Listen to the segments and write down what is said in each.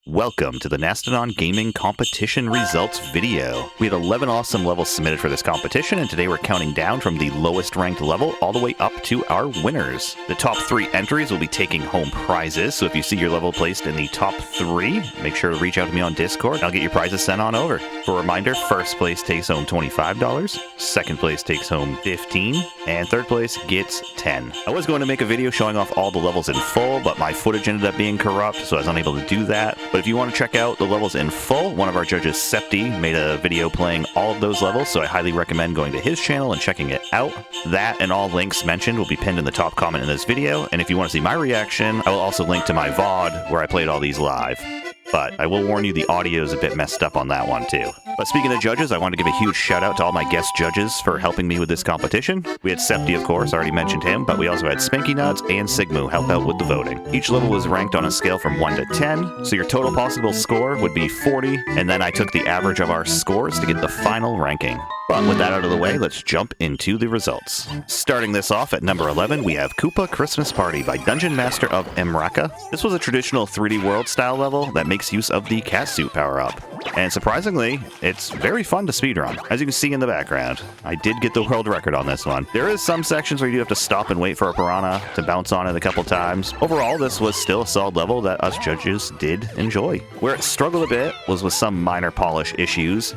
Welcome to the Nastadon Gaming Competition Results video. We had 11 awesome levels submitted for this competition, and today we're counting down from the lowest ranked level all the way up to our winners. The top 3 entries will be taking home prizes, so if you see your level placed in the top 3, make sure to reach out to me on Discord, and I'll get your prizes sent on over. For a reminder, first place takes home $25, second place takes home $15, and third place gets $10. I was going to make a video showing off all the levels in full, but my footage ended up being corrupt, so I was unable to do that. But if you want to check out the levels in full, one of our judges, Septi, made a video playing all of those levels, so I highly recommend going to his channel and checking it out. That and all links mentioned will be pinned in the top comment in this video, and if you want to see my reaction, I will also link to my VOD where I played all these live. But I will warn you, the audio is a bit messed up on that one too. But speaking of judges, I want to give a huge shout out to all my guest judges for helping me with this competition. We had Septi, of course, already mentioned him, but we also had Spanky Nuts and Sigmu help out with the voting. Each level was ranked on a scale from 1 to 10, so your total possible score would be 40, and then I took the average of our scores to get the final ranking. But with that out of the way, let's jump into the results. Starting this off at number 11, we have Koopa Christmas Party by Dungeon Master of Emraka. This was a traditional 3D world style level that makes use of the cat suit power-up. And surprisingly, it's very fun to speedrun. As you can see in the background, I did get the world record on this one. There is some sections where you do have to stop and wait for a piranha to bounce on it a couple times. Overall, this was still a solid level that us judges did enjoy. Where it struggled a bit was with some minor polish issues.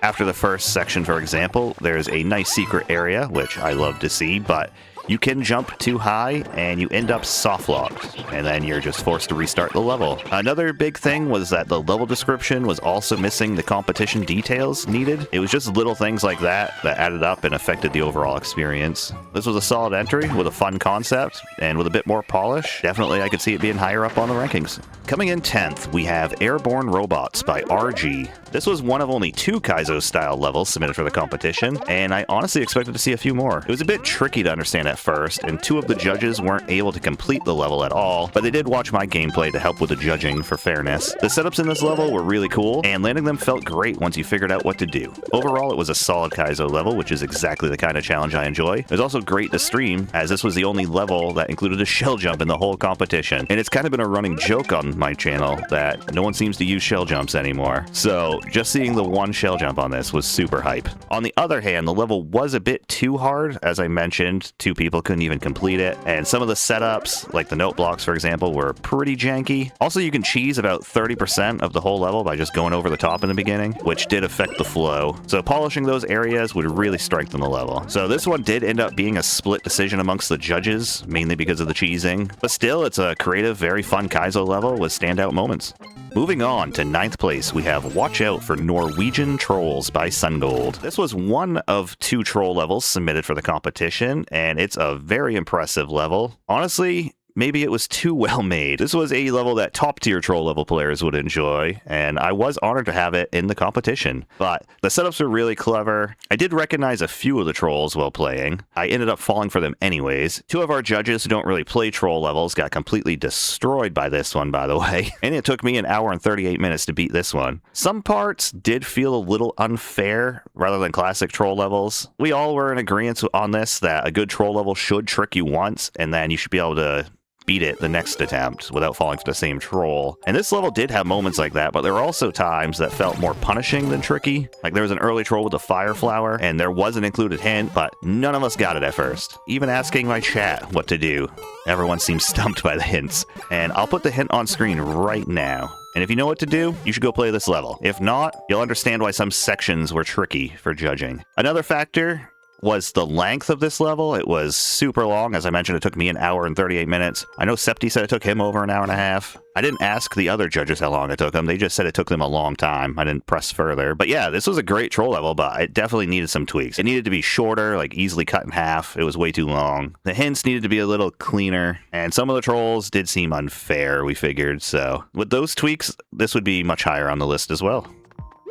After the first section, for example, there's a nice secret area, which I love to see, but you can jump too high and you end up soft locked, and then you're just forced to restart the level. Another big thing was that the level description was also missing the competition details needed. It was just little things like that that added up and affected the overall experience. This was a solid entry with a fun concept and with a bit more polish. Definitely I could see it being higher up on the rankings. Coming in 10th, we have Airborne Robots by RG. This was one of only 2 Kaizo-style levels submitted for the competition, and I honestly expected to see a few more. It was a bit tricky to understand at first, and 2 of the judges weren't able to complete the level at all, but they did watch my gameplay to help with the judging for fairness. The setups in this level were really cool, and landing them felt great once you figured out what to do. Overall, it was a solid Kaizo level, which is exactly the kind of challenge I enjoy. It was also great to stream, as this was the only level that included a shell jump in the whole competition, and it's kind of been a running joke on my channel that no one seems to use shell jumps anymore. So just seeing the one shell jump on this was super hype. On the other hand, the level was a bit too hard. As I mentioned, 2 people couldn't even complete it, and some of the setups, like the note blocks for example, were pretty janky. Also, you can cheese about 30% of the whole level by just going over the top in the beginning, which did affect the flow. So polishing those areas would really strengthen the level. So this one did end up being a split decision amongst the judges, mainly because of the cheesing, but still, it's a creative, very fun Kaizo level with standout moments. Moving on to 9th place, we have Watch Out for Norwegian Trolls by Sungold. This was one of 2 troll levels submitted for the competition, and it's a very impressive level. Honestly, maybe it was too well made. This was a level that top tier troll level players would enjoy, and I was honored to have it in the competition. But the setups were really clever. I did recognize a few of the trolls while playing. I ended up falling for them anyways. 2 of our judges who don't really play troll levels got completely destroyed by this one, by the way. And it took me an hour and 38 minutes to beat this one. Some parts did feel a little unfair rather than classic troll levels. We all were in agreement on this, that a good troll level should trick you once, and then you should be able to beat it the next attempt without falling for the same troll. And this level did have moments like that, but there were also times that felt more punishing than tricky. Like there was an early troll with a fire flower, and there was an included hint, but none of us got it at first. Even asking my chat what to do, everyone seemed stumped by the hints. And I'll put the hint on screen right now. And if you know what to do, you should go play this level. If not, you'll understand why some sections were tricky for judging. Another factor was the length of this level. It was super long. As I mentioned, it took me an hour and 38 minutes. I know Septi said it took him over an hour and a half. I didn't ask the other judges how long it took them. They just said it took them a long time. I didn't press further. But yeah, this was a great troll level, but it definitely needed some tweaks. It needed to be shorter, like easily cut in half. It was way too long. The hints needed to be a little cleaner, and some of the trolls did seem unfair, we figured. So with those tweaks, this would be much higher on the list as well.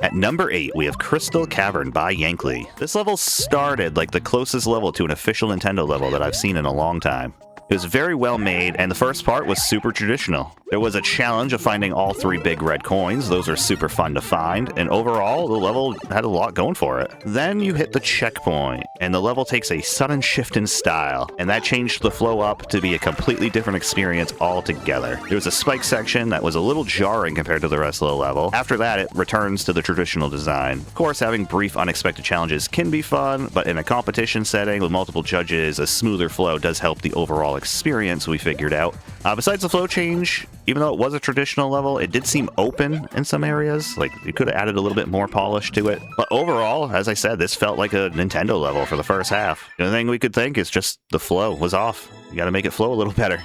At number 8, we have Crystal Cavern by Yankly. This level started like the closest level to an official Nintendo level that I've seen in a long time. It was very well made, and the first part was super traditional. There was a challenge of finding all 3 big red coins. Those are super fun to find, and overall, the level had a lot going for it. Then you hit the checkpoint, and the level takes a sudden shift in style, and that changed the flow up to be a completely different experience altogether. There was a spike section that was a little jarring compared to the rest of the level. After that, it returns to the traditional design. Of course, having brief, unexpected challenges can be fun, but in a competition setting with multiple judges, a smoother flow does help the overall experience, we figured out. Besides the flow change, even though it was a traditional level, it did seem open in some areas. Like, you could have added a little bit more polish to it. But overall, as I said, this felt like a Nintendo level for the first half. The only thing we could think is just the flow was off. You gotta make it flow a little better.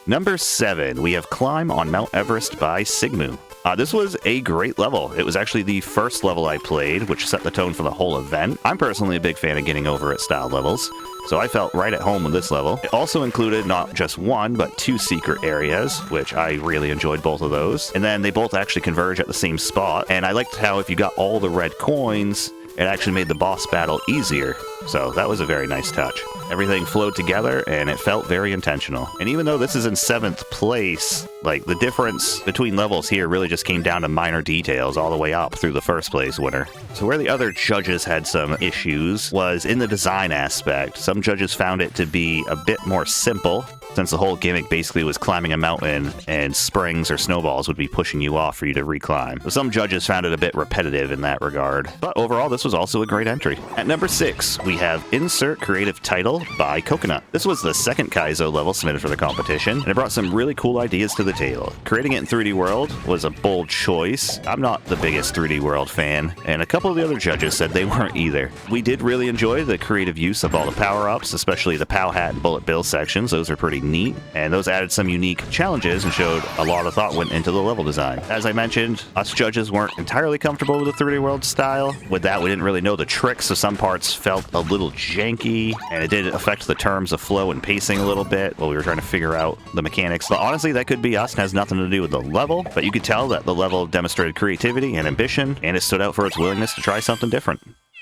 Number 7, we have Climb on Mount Everest by Sigmu. This was a great level. It was actually the first level I played, which set the tone for the whole event. I'm personally a big fan of getting over it style levels, so I felt right at home with this level. It also included not just 1, but 2 secret areas, which I really enjoyed both of those. And then they both actually converge at the same spot, and I liked how if you got all the red coins, it actually made the boss battle easier. So that was a very nice touch. Everything flowed together and it felt very intentional. And even though this is in 7th place, like the difference between levels here really just came down to minor details all the way up through the first place winner. So where the other judges had some issues was in the design aspect. Some judges found it to be a bit more simple, since the whole gimmick basically was climbing a mountain and springs or snowballs would be pushing you off for you to reclimb. So some judges found it a bit repetitive in that regard. But overall, this was also a great entry. At number 6, we have Insert Creative Title by Coconut. This was the second Kaizo level submitted for the competition, and it brought some really cool ideas to the table. Creating it in 3D World was a bold choice. I'm not the biggest 3D World fan, and a couple of the other judges said they weren't either. We did really enjoy the creative use of all the power-ups, especially the POW Hat and Bullet Bill sections. Those are pretty neat, and those added some unique challenges and showed a lot of thought went into the level design. As I mentioned, us judges weren't entirely comfortable with the 3D World style. With that, we didn't really know the tricks, so some parts felt a little janky, and it did affect the terms of flow and pacing a little bit while we were trying to figure out the mechanics. But honestly, that could be us and has nothing to do with the level, but you could tell that the level demonstrated creativity and ambition, and it stood out for its willingness to try something different.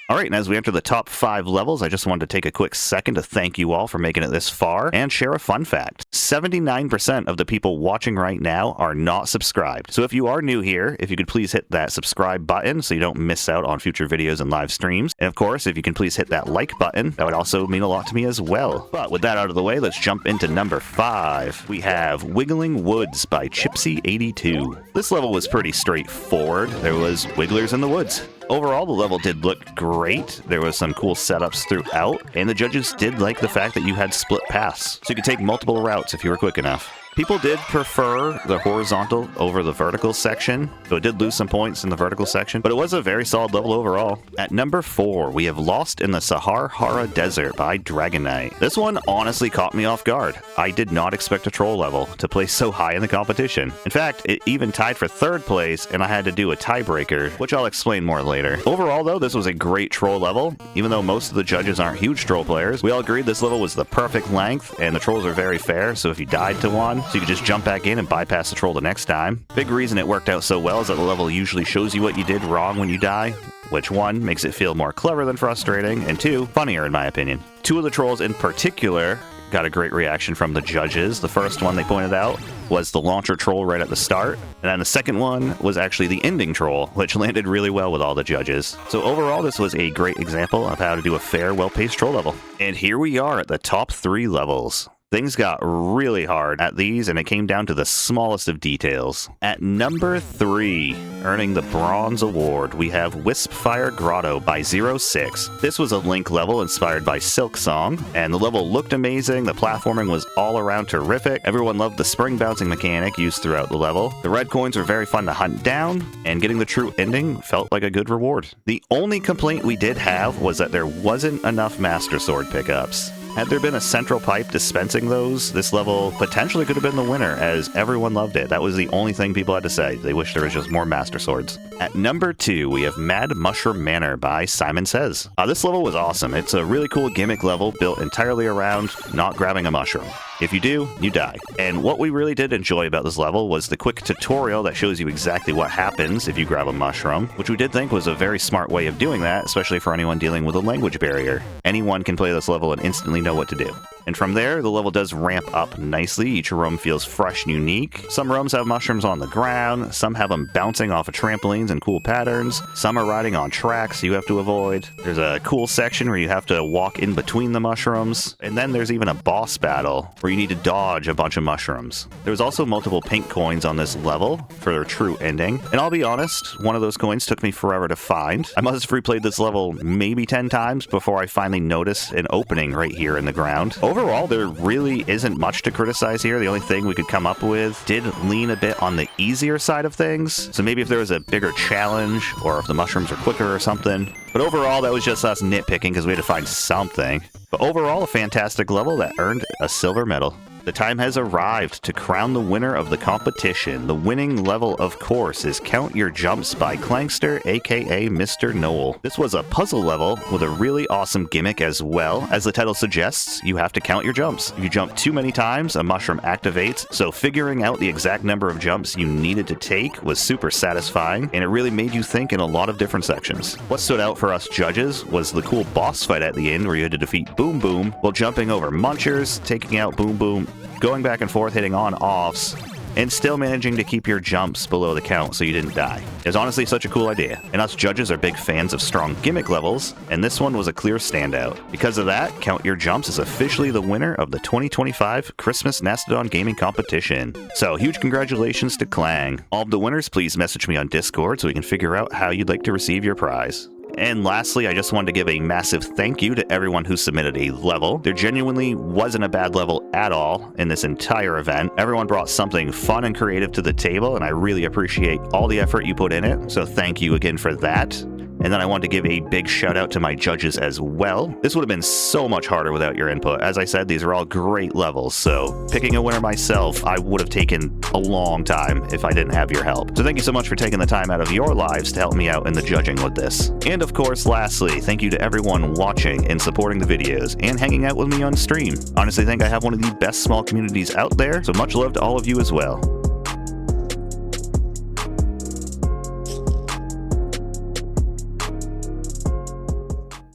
Alright, and as we enter the top 5 levels, I just wanted to take a quick second to thank you all for making it this far and share a fun fact. 79% of the people watching right now are not subscribed. So if you are new here, if you could please hit that subscribe button so you don't miss out on future videos and live streams. And of course, if you can please hit that like button, that would also mean a lot to me as well. But with that out of the way, let's jump into number 5. We have Wiggling Woods by Chipsy82. This level was pretty straightforward. There was wigglers in the woods. Overall, the level did look great. There was some cool setups throughout, and the judges did like the fact that you had split paths, so you could take multiple routes if you were quick enough. People did prefer the horizontal over the vertical section, so it did lose some points in the vertical section, but it was a very solid level overall. At number 4, we have Lost in the Sahara Desert by Dragon Knight. This one honestly caught me off guard. I did not expect a troll level to place so high in the competition. In fact, it even tied for 3rd place, and I had to do a tiebreaker, which I'll explain more later. Overall, though, this was a great troll level. Even though most of the judges aren't huge troll players, we all agreed this level was the perfect length, and the trolls are very fair, so if you died to one, so you could just jump back in and bypass the troll the next time. Big reason it worked out so well is that the level usually shows you what you did wrong when you die, which 1, makes it feel more clever than frustrating, and 2, funnier in my opinion. 2 of the trolls in particular got a great reaction from the judges. The first one they pointed out was the launcher troll right at the start, and then the second one was actually the ending troll, which landed really well with all the judges. So overall, this was a great example of how to do a fair, well-paced troll level. And here we are at the top 3 levels. Things got really hard at these, and it came down to the smallest of details. At number 3, earning the Bronze Award, we have Wispfire Grotto by 06. This was a Link level inspired by Silk Song, and the level looked amazing, the platforming was all around terrific, everyone loved the spring bouncing mechanic used throughout the level, the red coins were very fun to hunt down, and getting the true ending felt like a good reward. The only complaint we did have was that there wasn't enough Master Sword pickups. Had there been a central pipe dispensing those, this level potentially could have been the winner, as everyone loved it. That was the only thing people had to say. They wished there was just more Master Swords. At number 2, we have Mad Mushroom Manor by Simon Says. This level was awesome. It's a really cool gimmick level built entirely around not grabbing a mushroom. If you do, you die. And what we really did enjoy about this level was the quick tutorial that shows you exactly what happens if you grab a mushroom, which we did think was a very smart way of doing that, especially for anyone dealing with a language barrier. Anyone can play this level and instantly know what to do. And from there, the level does ramp up nicely. Each room feels fresh and unique. Some rooms have mushrooms on the ground, some have them bouncing off of trampolines and cool patterns, some are riding on tracks you have to avoid. There's a cool section where you have to walk in between the mushrooms, and then there's even a boss battle where you need to dodge a bunch of mushrooms. There's also multiple pink coins on this level for their true ending, and I'll be honest, one of those coins took me forever to find. I must have replayed this level maybe 10 times before I finally noticed an opening right here in the ground. Overall, there really isn't much to criticize here. The only thing we could come up with did lean a bit on the easier side of things, so maybe if there was a bigger challenge or if the mushrooms were quicker or something. But overall, that was just us nitpicking because we had to find something. But overall, a fantastic level that earned a silver medal. The time has arrived to crown the winner of the competition. The winning level, of course, is Count Your Jumps by Clankster, aka Mr. Noel. This was a puzzle level with a really awesome gimmick as well. As the title suggests, you have to count your jumps. If you jump too many times, a mushroom activates, so figuring out the exact number of jumps you needed to take was super satisfying, and it really made you think in a lot of different sections. What stood out for us judges was the cool boss fight at the end where you had to defeat Boom Boom while jumping over munchers, taking out Boom Boom, going back and forth, hitting on-offs, and still managing to keep your jumps below the count so you didn't die. It was honestly such a cool idea, and us judges are big fans of strong gimmick levels, and this one was a clear standout. Because of that, Count Your Jumps is officially the winner of the 2025 Christmas Nastadon Gaming Competition. So, huge congratulations to Clang. All of the winners, please message me on Discord so we can figure out how you'd like to receive your prize. And lastly, I just wanted to give a massive thank you to everyone who submitted a level. There genuinely wasn't a bad level at all in this entire event. Everyone brought something fun and creative to the table, and I really appreciate all the effort you put in it, so thank you again for that. And then I want to give a big shout out to my judges as well. This would have been so much harder without your input. As I said, these are all great levels, so picking a winner myself, I would have taken a long time if I didn't have your help. So thank you so much for taking the time out of your lives to help me out in the judging with this. And of course, lastly, thank you to everyone watching and supporting the videos and hanging out with me on stream. Honestly, I think I have one of the best small communities out there, so much love to all of you as well.